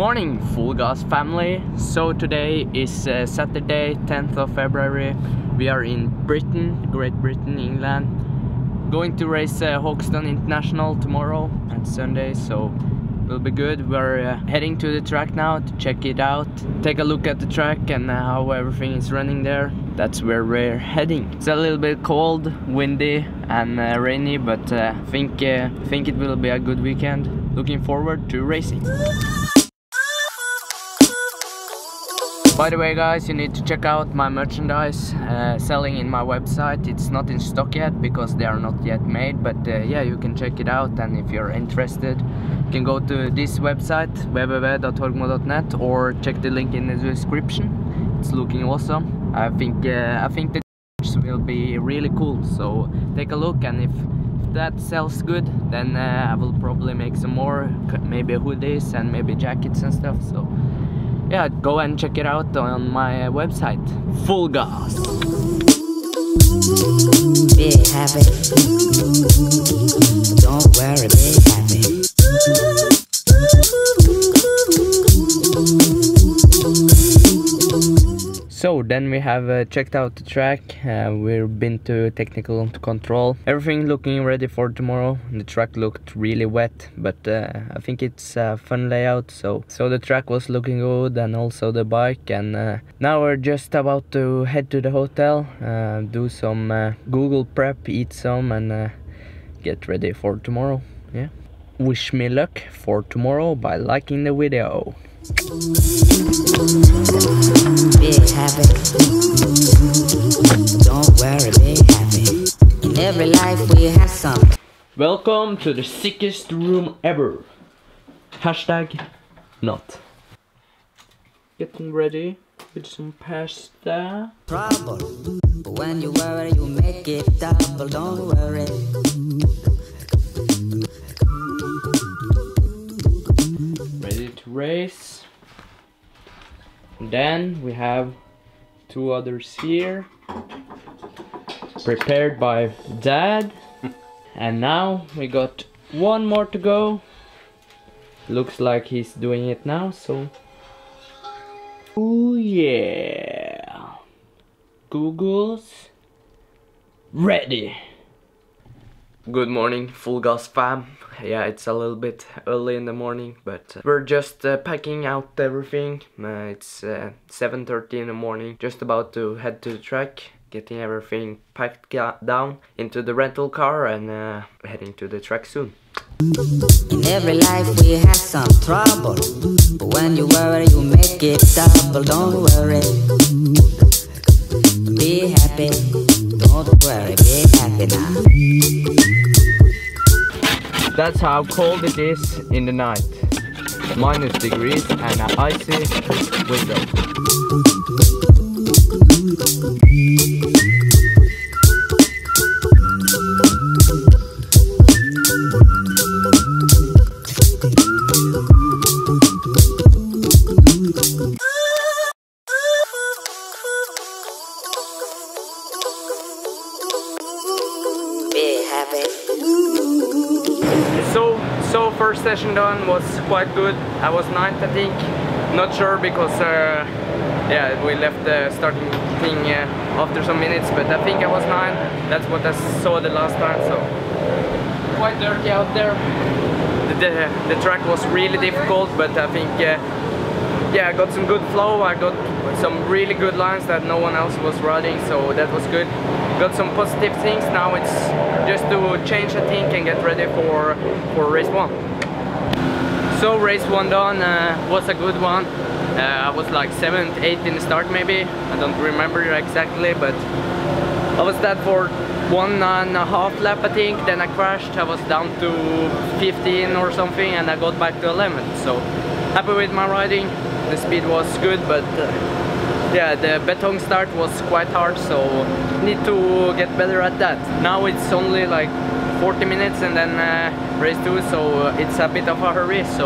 morning, Full Gas family. So today is Saturday, 10th of February. We are in Britain, Great Britain, England. Going to race Hawkstone International tomorrow and Sunday, so it'll be good. We're heading to the track now to check it out, take a look at the track and how everything is running there. That's where we're heading. It's a little bit cold, windy and rainy, but I think it will be a good weekend. Looking forward to racing. By the way guys, you need to check out my merchandise selling in my website. It's not in stock yet because they are not yet made, but yeah, you can check it out, and if you're interested you can go to this website www.hawkstone.net or check the link in the description. It's looking awesome. I think the will be really cool, so take a look, and if that sells good, then I will probably make some more, maybe hoodies and maybe jackets and stuff. So yeah, go and check it out on my website. Full Gas. Be happy. Don't worry, be happy. So then we have checked out the track. We've been to technical control. Everything looking ready for tomorrow. The track looked really wet, but I think it's a fun layout. So the track was looking good, and also the bike. And now we're just about to head to the hotel, do some Google prep, eat some, and get ready for tomorrow. Yeah. Wish me luck for tomorrow by liking the video. Be happy. Don't worry, be happy. In every life we have some. Welcome to the sickest room ever. Hashtag not. Getting ready with some pasta. Trouble. But when you worry, you make it double. Don't worry. Ready to race. And then we have two others here, prepared by Dad. And now we got one more to go. Looks like he's doing it now, so oh yeah, Google's ready. Good morning, Full Gas fam. Yeah, it's a little bit early in the morning, but we're just packing out everything. It's 7:30 in the morning, just about to head to the track, getting everything packed down into the rental car, and heading to the track soon. In every life we have some trouble, but when you worry, you make it double. Don't worry. Be happy. Don't worry, be happy now. That's how cold it is in the night. -degrees and an icy window. Be happy. So first session done was quite good. I was 9th, I think. Not sure because yeah, we left the starting thing after some minutes, but I think I was 9. That's what I saw the last time. So quite dirty out there. The track was really difficult, but I think yeah, I got some good flow. I got some really good lines that no one else was riding, so that was good. Got some positive things. Now it's just to change, I think, and get ready for race 1. So race 1 done, was a good one. I was like 7th, 8th in the start maybe. I don't remember exactly, but I was that for 1.5 lap I think. Then I crashed. I was down to 15 or something, and I got back to 11th. So happy with my riding. The speed was good, but yeah, the beton start was quite hard, so need to get better at that. Now it's only like 40 minutes and then race 2, so it's a bit of a hurry, so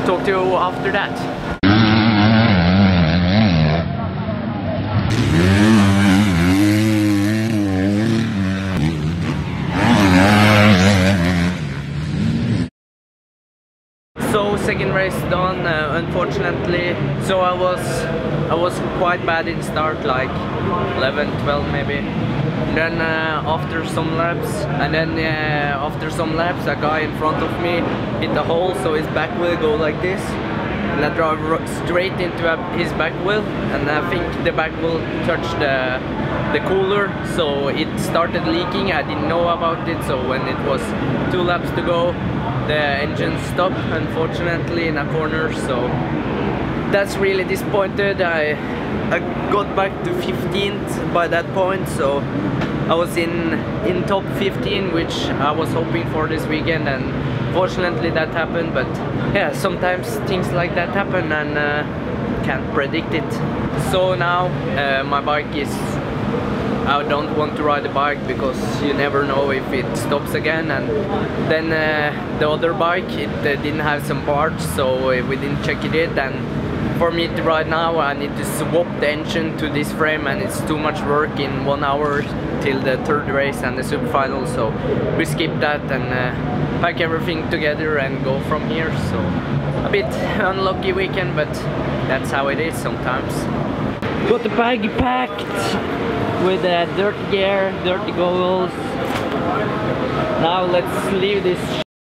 talk to you after that. So second race done, unfortunately. So I was quite bad in start, like 11, 12 maybe. Then after some laps, a guy in front of me hit the hole, so his back wheel go like this, and I drove straight into his back wheel, and I think the back wheel touched the cooler, so it started leaking. I didn't know about it, so when it was 2 laps to go, the engine stopped, unfortunately, in a corner. So that's really disappointed. I got back to 15th by that point, so I was in top 15, which I was hoping for this weekend, and fortunately that happened. But yeah, sometimes things like that happen, and can't predict it. So now my bike is, I don't want to ride the bike because you never know if it stops again, and then the other bike, it didn't have some parts, so we didn't check it, and for me to ride now I need to swap the engine to this frame, and it's too much work in 1 hour till the 3rd race and the sub-final, so we skip that and pack everything together and go from here. So a bit unlucky weekend, but that's how it is sometimes. Got the bag packed with dirty gear, dirty goggles. Now let's leave this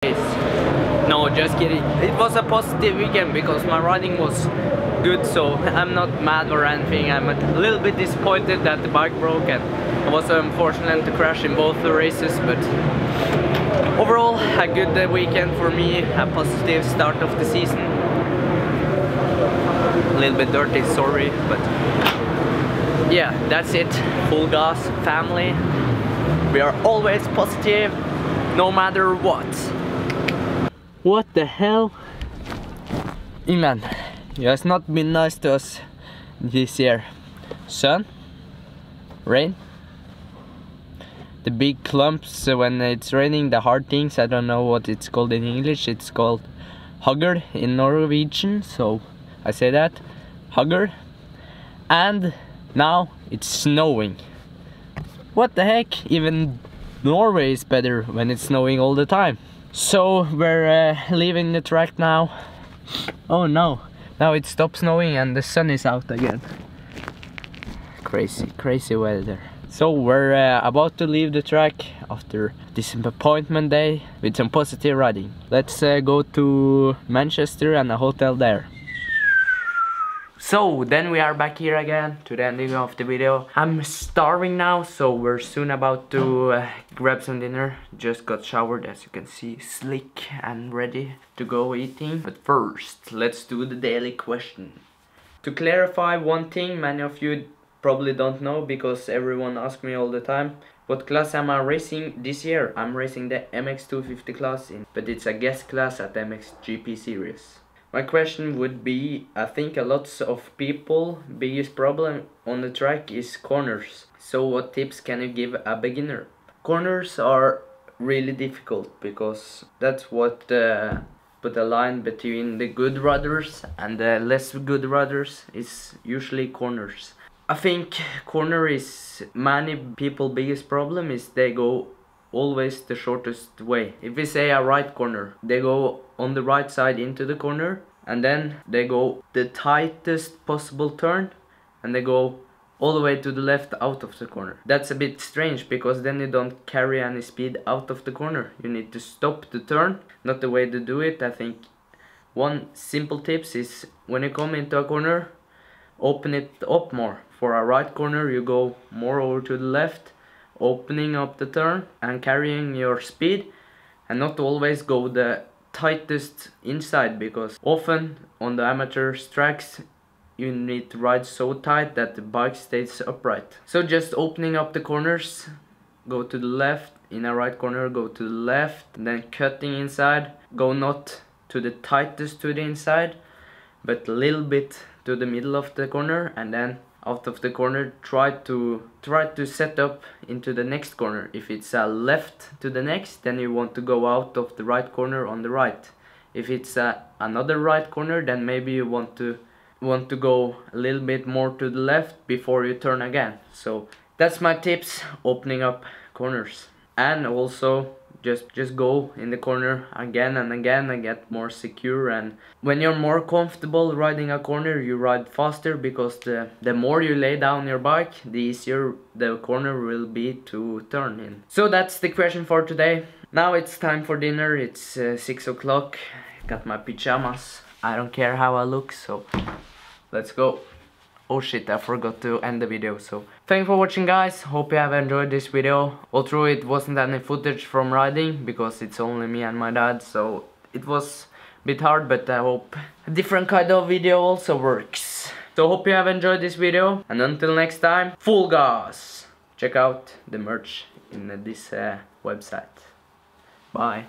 race. No, just kidding. It was a positive weekend because my riding was good, so I'm not mad or anything. I'm a little bit disappointed that the bike broke, and it was unfortunate to crash in both the races, but overall a good weekend for me, a positive start of the season. A little bit dirty, sorry, but yeah, that's it. Full gas family. We are always positive, no matter what. What the hell? England, you has not been nice to us this year. Sun, rain, the big clumps when it's raining, the hard things, I don't know what it's called in English, it's called hugger in Norwegian, so I say that, hugger. And now it's snowing. What the heck, even Norway is better when it's snowing all the time. So we're leaving the track now. Oh no, now it stopped snowing and the sun is out again. Crazy weather. So we're about to leave the track after this appointment day with some positive riding. Let's go to Manchester and a hotel there. So then we are back here again to the ending of the video. I'm starving now, so we're soon about to grab some dinner. Just got showered, as you can see, slick and ready to go eating. But first, let's do the daily question. To clarify one thing many of you probably don't know, because everyone asks me all the time, what class am I racing this year? I'm racing the MX250 class, but it's a guest class at MX GP series. My question would be, I think a lot of people biggest problem on the track is corners. So what tips can you give a beginner? Corners are really difficult because that's what put a line between the good riders and the less good riders is usually corners. I think corner is many people biggest problem is they go always the shortest way. If we say a right corner, they go on the right side into the corner, and then they go the tightest possible turn, and they go all the way to the left out of the corner. That's a bit strange because then you don't carry any speed out of the corner. You need to stop the turn, not the way to do it. I think one simple tips is when you come into a corner, open it up more. For a right corner you go more over to the left, opening up the turn and carrying your speed, and not always go the tightest inside, because often on the amateur tracks you need to ride so tight that the bike stays upright. So just opening up the corners, go to the left, in a right corner go to the left, then cutting inside, go not to the tightest to the inside but a little bit to the middle of the corner, and then out of the corner try to set up into the next corner. If it's a left to the next, then you want to go out of the right corner on the right. If it's another right corner, then maybe you want to go a little bit more to the left before you turn again. So that's my tips, opening up corners. And also just go in the corner again and again and get more secure. And when you're more comfortable riding a corner, you ride faster, because the more you lay down your bike, the easier the corner will be to turn in. So that's the question for today. Now it's time for dinner. It's 6 o'clock. Got my pajamas. I don't care how I look, so let's go. Oh shit, I forgot to end the video. So thanks for watching, guys. Hope you have enjoyed this video. Although it wasn't any footage from riding, because it's only me and my dad, so it was a bit hard, but I hope a different kind of video also works. So hope you have enjoyed this video, and until next time, full gas! Check out the merch in this website. Bye.